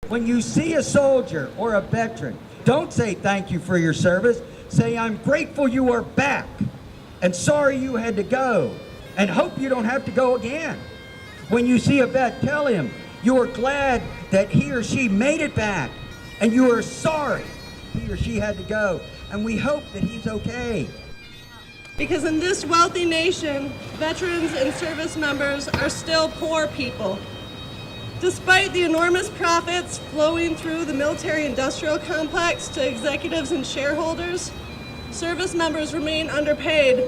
When you see a soldier or a veteran, don't say thank you for your service. Say, I'm grateful you are back and sorry you had to go and hope you don't have to go again. When you see a vet, tell him you are glad that he or she made it back and you are sorry he or she had to go, and we hope that he's okay. Because in this wealthy nation, veterans and service members are still poor people. Despite the enormous profits flowing through the military-industrial complex to executives and shareholders, service members remain underpaid,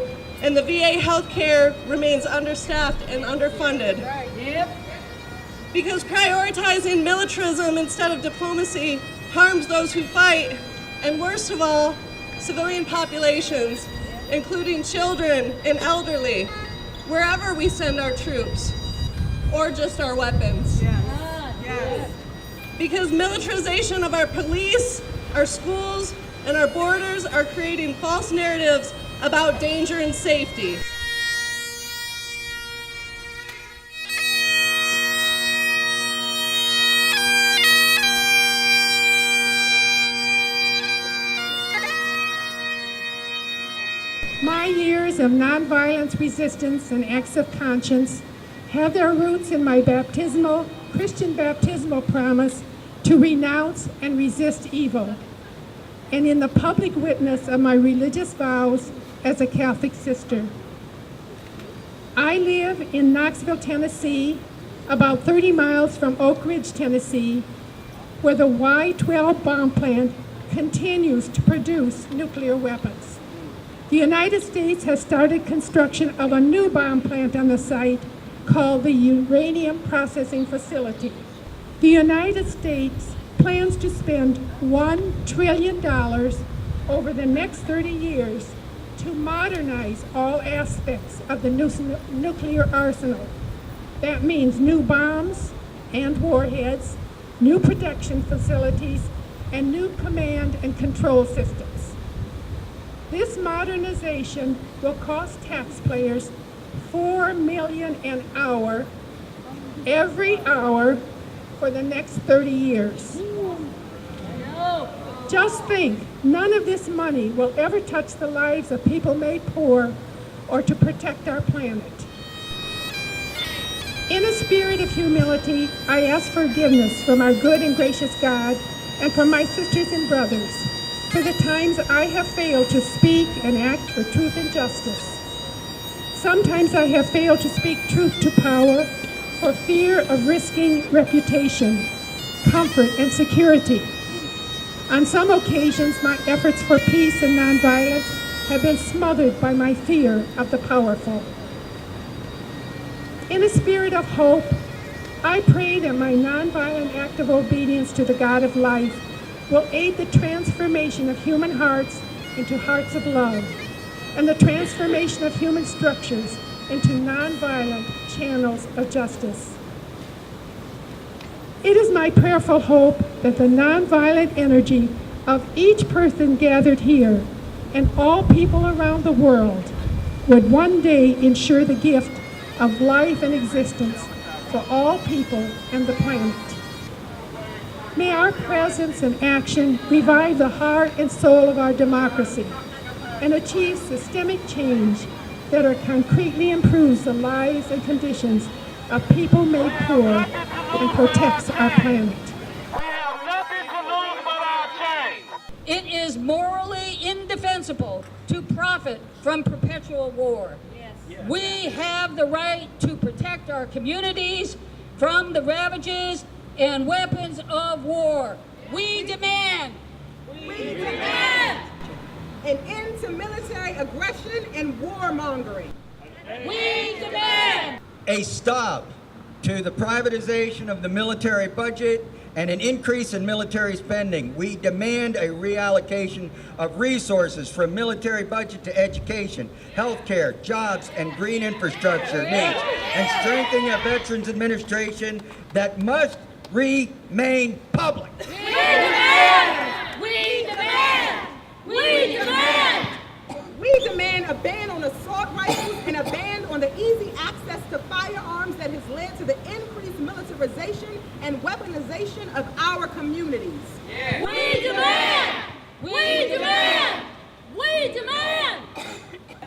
and the VA healthcare remains understaffed and underfunded. Yep. Because prioritizing militarism instead of diplomacy harms those who fight, and worst of all, civilian populations, including children and elderly, wherever we send our troops, or just our weapons. Yes. Because militarization of our police, our schools, and our borders are creating false narratives about danger and safety. My years of nonviolence resistance and acts of conscience have their roots in my Christian baptismal promise to renounce and resist evil, and in the public witness of my religious vows as a Catholic sister. I live in Knoxville, Tennessee, about 30 miles from Oak Ridge, Tennessee, where the Y-12 bomb plant continues to produce nuclear weapons. The United States has started construction of a new bomb plant on the site called the Uranium Processing Facility. The United States plans to spend $1 trillion over the next 30 years to modernize all aspects of the nuclear arsenal. That means new bombs and warheads, new production facilities, and new command and control systems. This modernization will cost taxpayers $4 million an hour, every hour, for the next 30 years. Just think, none of this money will ever touch the lives of people made poor or to protect our planet. In a spirit of humility, I ask forgiveness from our good and gracious God and from my sisters and brothers for the times I have failed to speak and act for truth and justice. Sometimes I have failed to speak truth to power for fear of risking reputation, comfort, and security. On some occasions, my efforts for peace and nonviolence have been smothered by my fear of the powerful. In a spirit of hope, I pray that my nonviolent act of obedience to the God of life will aid the transformation of human hearts into hearts of love, and the transformation of human structures into nonviolent channels of justice. It is my prayerful hope that the nonviolent energy of each person gathered here and all people around the world would one day ensure the gift of life and existence for all people and the planet. May our presence and action revive the heart and soul of our democracy and achieve systemic change that concretely improves the lives and conditions of people made poor and protects our planet. We have nothing to lose but our change. It is morally indefensible to profit from perpetual war. We have the right to protect our communities from the ravages and weapons of war. We demand an end to military aggression and warmongering. We demand A stop to the privatization of the military budget and an increase in military spending. We demand a reallocation of resources from military budget to education, healthcare, jobs, and green infrastructure needs, and strengthening a Veterans Administration that must remain public. We demand! We demand! We demand! We demand a ban on assault rifles and a ban on the easy access to firearms that has led to the increased militarization and weaponization of our communities. We demand! We demand! We demand!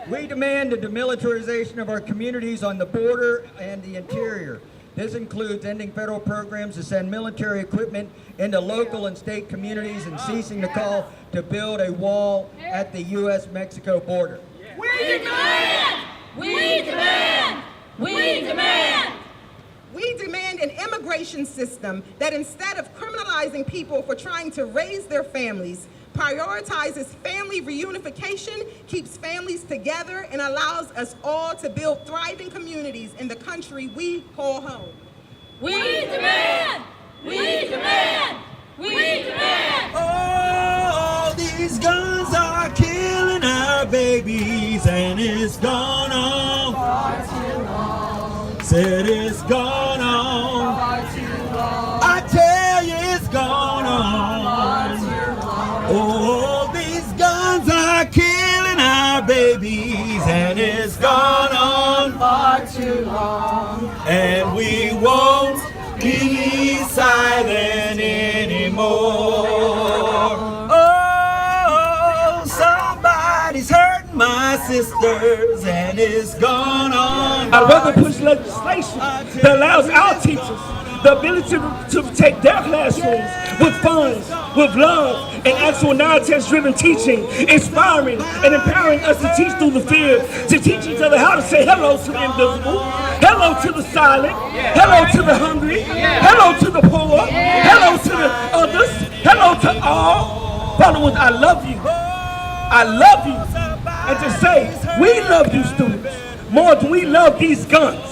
We demand the demilitarization of our communities on the border and the interior. This includes ending federal programs to send military equipment into local and state communities and ceasing the call to build a wall at the U.S.-Mexico border. We demand! We demand! We demand! We demand an immigration system that, instead of criminalizing people for trying to raise their families, prioritizes family reunification, keeps families together, and allows us all to build thriving communities in the country we call home. We demand! We demand! We demand! Oh, these guns are killing our babies, and it's gone on far too long. Said it's gone on far too long. I tell you, it's gone on far too long. Oh, these guns are killing our babies, and it's gone on far too long. And we won't be silent anymore. Oh, somebody's hurting my sisters, and it's gone on. I'd rather push legislation that allows our teachers the ability to take their classrooms with funds, with love, and actual non-test driven teaching, inspiring and empowering us to teach through the fear, to teach each other how to say hello to the invisible, hello to the silent, hello to the hungry, hello to the poor, hello to the others, hello to all. Followers, I love you. I love you. And to say, we love you, students, more than we love these guns.